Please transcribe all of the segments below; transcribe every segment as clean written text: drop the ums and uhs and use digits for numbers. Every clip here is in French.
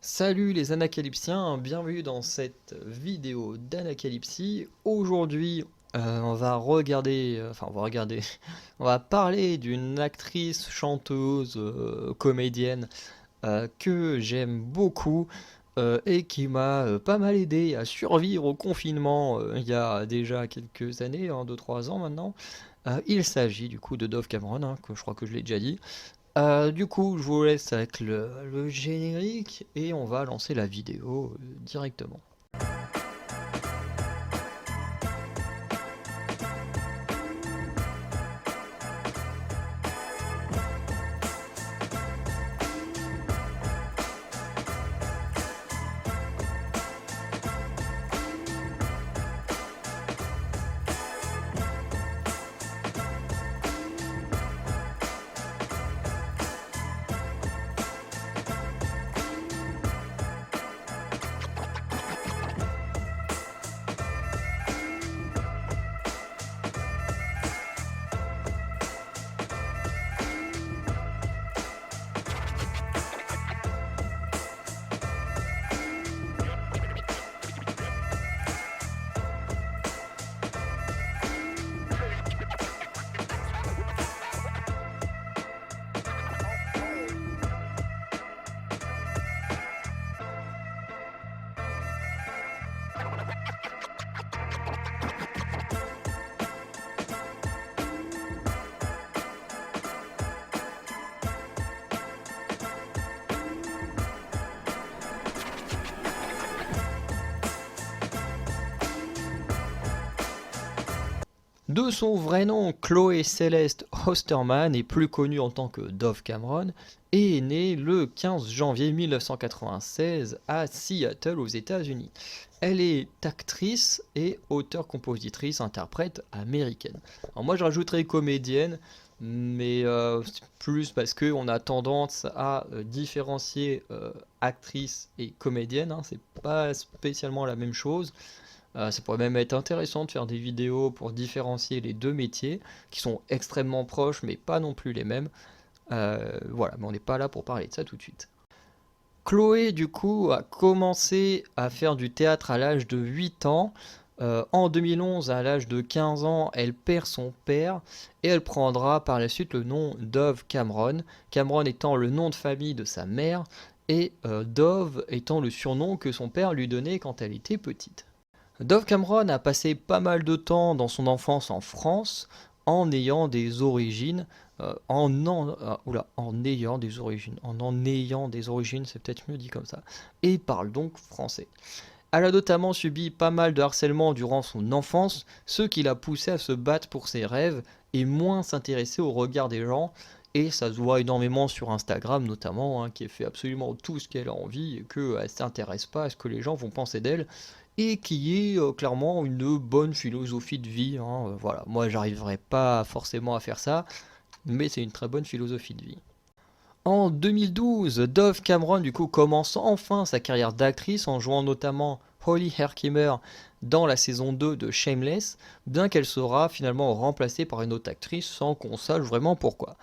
Salut les anacalypsiens, bienvenue dans cette vidéo d'Anacalypsie. Aujourd'hui, on va parler d'une actrice, chanteuse, comédienne que j'aime beaucoup et qui m'a pas mal aidé à survivre au confinement il y a déjà quelques années, 2-3 ans maintenant. Il s'agit du coup de Dove Cameron, que je crois que je l'ai déjà dit. Du coup, je vous laisse avec le générique et on va lancer la vidéo directement. De son vrai nom, Chloé Céleste Osterman est plus connue en tant que Dove Cameron et est née le 15 janvier 1996 à Seattle aux États-Unis. Elle est actrice et auteure-compositrice-interprète américaine. Alors moi je rajouterais comédienne, mais c'est plus parce qu'on a tendance à différencier actrice et comédienne, c'est pas spécialement la même chose. Ça pourrait même être intéressant de faire des vidéos pour différencier les deux métiers, qui sont extrêmement proches, mais pas non plus les mêmes. Voilà, mais on n'est pas là pour parler de ça tout de suite. Chloé, du coup, a commencé à faire du théâtre à l'âge de 8 ans. En 2011, à l'âge de 15 ans, elle perd son père et elle prendra par la suite le nom Dove Cameron. Cameron étant le nom de famille de sa mère et Dove étant le surnom que son père lui donnait quand elle était petite. Dove Cameron a passé pas mal de temps dans son enfance en France en ayant des origines, en ayant des origines, c'est peut-être mieux dit comme ça, et parle donc français. Elle a notamment subi pas mal de harcèlement durant son enfance, ce qui l'a poussé à se battre pour ses rêves et moins s'intéresser au regard des gens. Et ça se voit énormément sur Instagram notamment, qui fait absolument tout ce qu'elle a envie et qu'elle ne s'intéresse pas à ce que les gens vont penser d'elle. Et qui est clairement une bonne philosophie de vie. Voilà, moi j'arriverai pas forcément à faire ça, mais c'est une très bonne philosophie de vie. En 2012, Dove Cameron du coup commence enfin sa carrière d'actrice en jouant notamment Holly Herkimer dans la saison 2 de Shameless, bien qu'elle sera finalement remplacée par une autre actrice sans qu'on sache vraiment pourquoi.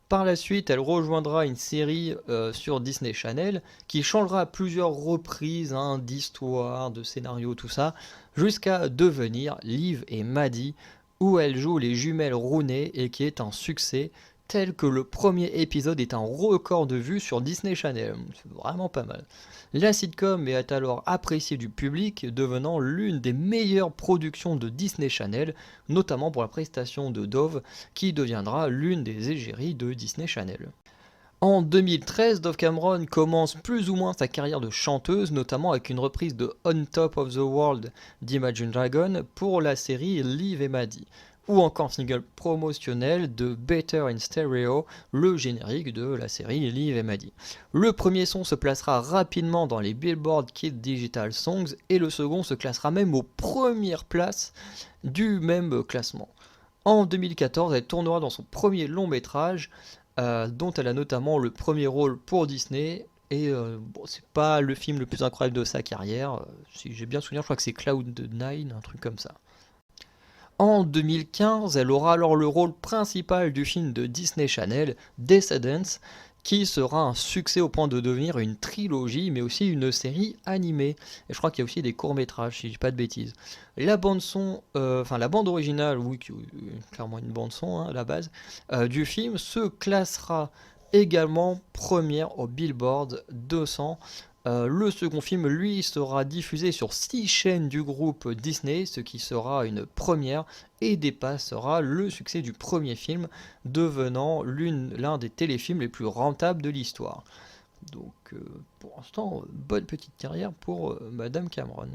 Par la suite, elle rejoindra une série sur Disney Channel qui changera à plusieurs reprises d'histoire, de scénario, tout ça, jusqu'à devenir Liv et Maddie, où elle joue les jumelles Rooney et qui est un succès, tel que le premier épisode est un record de vues sur Disney Channel. C'est vraiment pas mal. La sitcom est alors appréciée du public, devenant l'une des meilleures productions de Disney Channel, notamment pour la prestation de Dove, qui deviendra l'une des égéries de Disney Channel. En 2013, Dove Cameron commence plus ou moins sa carrière de chanteuse, notamment avec une reprise de On Top of the World d'Imagine Dragon pour la série Liv et Maddie, ou encore single promotionnel de Better in Stereo, le générique de la série Liv et Maddie. Le premier son se placera rapidement dans les Billboard Kids Digital Songs et le second se classera même aux premières places du même classement. En 2014, elle tournera dans son premier long métrage, dont elle a notamment le premier rôle pour Disney. Et bon, c'est pas le film le plus incroyable de sa carrière. Si j'ai bien souvenir, je crois que c'est Cloud9, un truc comme ça. En 2015, elle aura alors le rôle principal du film de Disney Channel, Descendants, qui sera un succès au point de devenir une trilogie, mais aussi une série animée. Et je crois qu'il y a aussi des courts-métrages, si je dis pas de bêtises. La bande son, enfin la bande originale, oui, clairement une bande son hein, à la base, du film se classera également première au Billboard 200. Le second film, lui, sera diffusé sur 6 chaînes du groupe Disney, ce qui sera une première et dépassera le succès du premier film, devenant l'un des téléfilms les plus rentables de l'histoire. Donc, pour l'instant, bonne petite carrière pour Madame Cameron.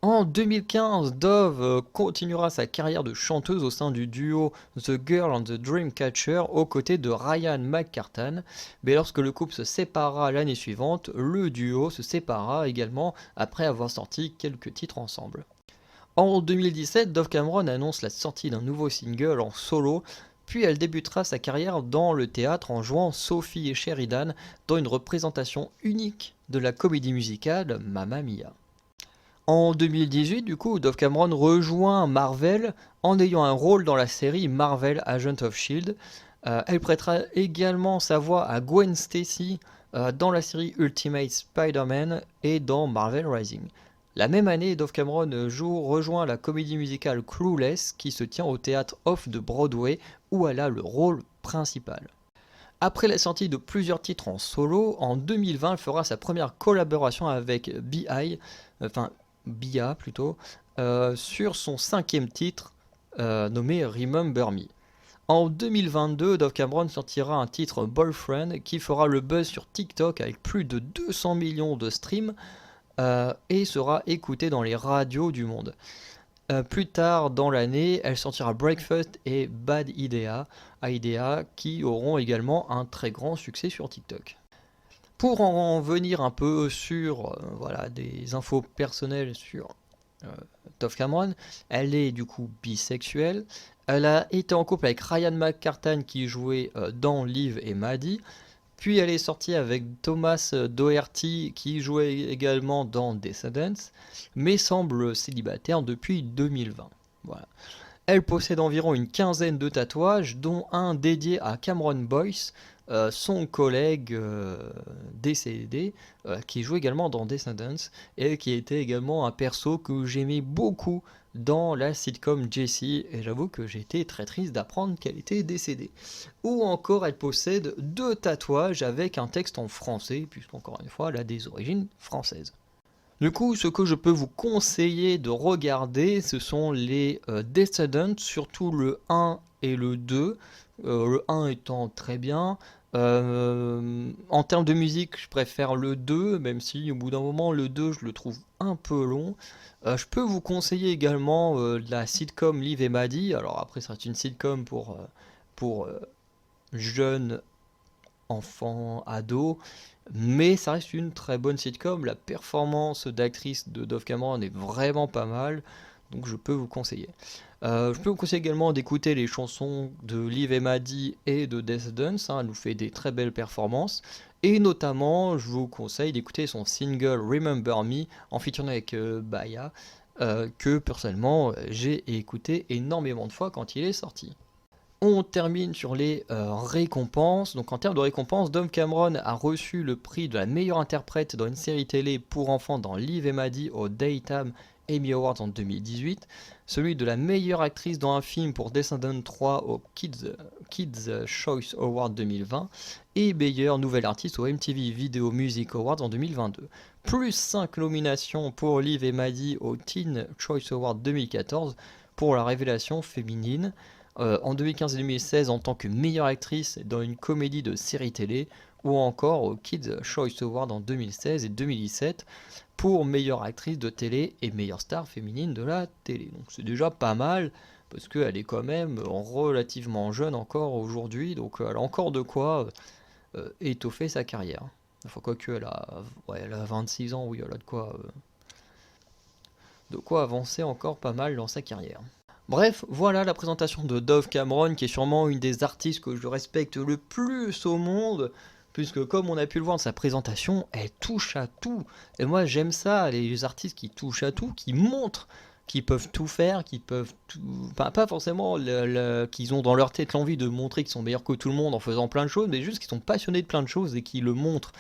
En 2015, Dove continuera sa carrière de chanteuse au sein du duo The Girl and the Dreamcatcher aux côtés de Ryan McCartan. Mais lorsque le couple se sépara l'année suivante, le duo se sépara également après avoir sorti quelques titres ensemble. En 2017, Dove Cameron annonce la sortie d'un nouveau single en solo, puis elle débutera sa carrière dans le théâtre en jouant Sophie et Sheridan dans une représentation unique de la comédie musicale Mamma Mia. En 2018, du coup, Dove Cameron rejoint Marvel en ayant un rôle dans la série Marvel Agent of Shield. Elle prêtera également sa voix à Gwen Stacy dans la série Ultimate Spider-Man et dans Marvel Rising. La même année, Dove Cameron rejoint la comédie musicale Clueless qui se tient au théâtre Off de Broadway où elle a le rôle principal. Après la sortie de plusieurs titres en solo, en 2020, elle fera sa première collaboration avec Bia plutôt, sur son 5e titre nommé Remember Me. En 2022, Dove Cameron sortira un titre Boyfriend qui fera le buzz sur TikTok avec plus de 200 millions de streams et sera écouté dans les radios du monde. Plus tard dans l'année, elle sortira Breakfast et Bad Idea qui auront également un très grand succès sur TikTok. Pour en venir un peu sur des infos personnelles sur Dove Cameron, elle est du coup bisexuelle. Elle a été en couple avec Ryan McCartan qui jouait dans Liv et Maddie. Puis elle est sortie avec Thomas Doherty qui jouait également dans Descendants, mais semble célibataire depuis 2020. Voilà. Elle possède environ une quinzaine de tatouages, dont un dédié à Cameron Boyce, son collègue décédé, qui joue également dans Descendants, et qui était également un perso que j'aimais beaucoup dans la sitcom Jessie, et j'avoue que j'étais très triste d'apprendre qu'elle était décédée. Ou encore, elle possède 2 tatouages avec un texte en français, puisqu'encore une fois, elle a des origines françaises. Du coup, ce que je peux vous conseiller de regarder, ce sont les Descendants, surtout le 1 et le 2. Le 1 étant très bien. En termes de musique, je préfère le 2, même si au bout d'un moment, le 2, je le trouve un peu long. Je peux vous conseiller également la sitcom Liv et Maddie. Alors après, c'est une sitcom pour jeunes enfants, ados, mais ça reste une très bonne sitcom. La performance d'actrice de Dove Cameron est vraiment pas mal, donc je peux vous conseiller. Je peux vous conseiller également d'écouter les chansons de Liv et Maddie et de Descendants, elle nous fait des très belles performances. Et notamment, je vous conseille d'écouter son single Remember Me en featuring avec Baya, que personnellement j'ai écouté énormément de fois quand il est sorti. On termine sur les récompenses. Donc en termes de récompenses, Dove Cameron a reçu le prix de la meilleure interprète dans une série télé pour enfants dans Liv et Maddie au Daytime Emmy Awards en 2018, celui de la meilleure actrice dans un film pour Descendants 3 au Kids Choice Award 2020 et meilleure nouvelle artiste au MTV Video Music Awards en 2022. Plus 5 nominations pour Liv et Maddie au Teen Choice Award 2014 pour la révélation féminine. En 2015 et 2016 en tant que meilleure actrice dans une comédie de série télé, ou encore au Kids Choice Award en 2016 et 2017 pour meilleure actrice de télé et meilleure star féminine de la télé. Donc c'est déjà pas mal, parce qu'elle est quand même relativement jeune encore aujourd'hui, donc elle a encore de quoi étoffer sa carrière. Enfin, quoique elle a 26 ans, oui, elle a de quoi avancer encore pas mal dans sa carrière. Bref, voilà la présentation de Dove Cameron, qui est sûrement une des artistes que je respecte le plus au monde, puisque comme on a pu le voir dans sa présentation, elle touche à tout. Et moi j'aime ça, les artistes qui touchent à tout, qui montrent qui peuvent tout faire, qui peuvent tout... Enfin, pas forcément qu'ils ont dans leur tête l'envie de montrer qu'ils sont meilleurs que tout le monde en faisant plein de choses, mais juste qu'ils sont passionnés de plein de choses et qui le montrent.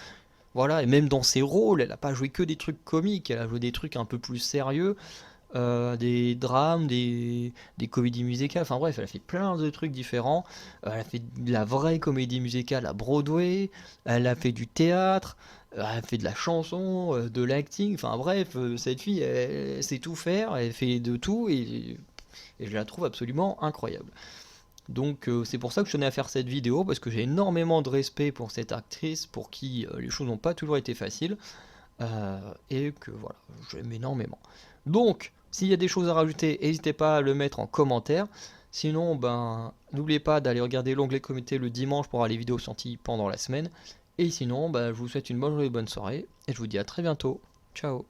Voilà, et même dans ses rôles, elle a pas joué que des trucs comiques, elle a joué des trucs un peu plus sérieux, des drames, des comédies musicales, enfin bref, elle a fait plein de trucs différents. Elle a fait de la vraie comédie musicale à Broadway, elle a fait du théâtre, elle a fait de la chanson, de l'acting, enfin bref, cette fille, elle sait tout faire, elle fait de tout, et je la trouve absolument incroyable. Donc c'est pour ça que je tenais à faire cette vidéo, parce que j'ai énormément de respect pour cette actrice, pour qui les choses n'ont pas toujours été faciles, et que voilà, j'aime énormément. Donc, s'il y a des choses à rajouter, n'hésitez pas à le mettre en commentaire. Sinon, ben, n'oubliez pas d'aller regarder l'onglet comité le dimanche pour avoir les vidéos sorties pendant la semaine. Et sinon, ben, je vous souhaite une bonne journée, bonne soirée, et je vous dis à très bientôt. Ciao.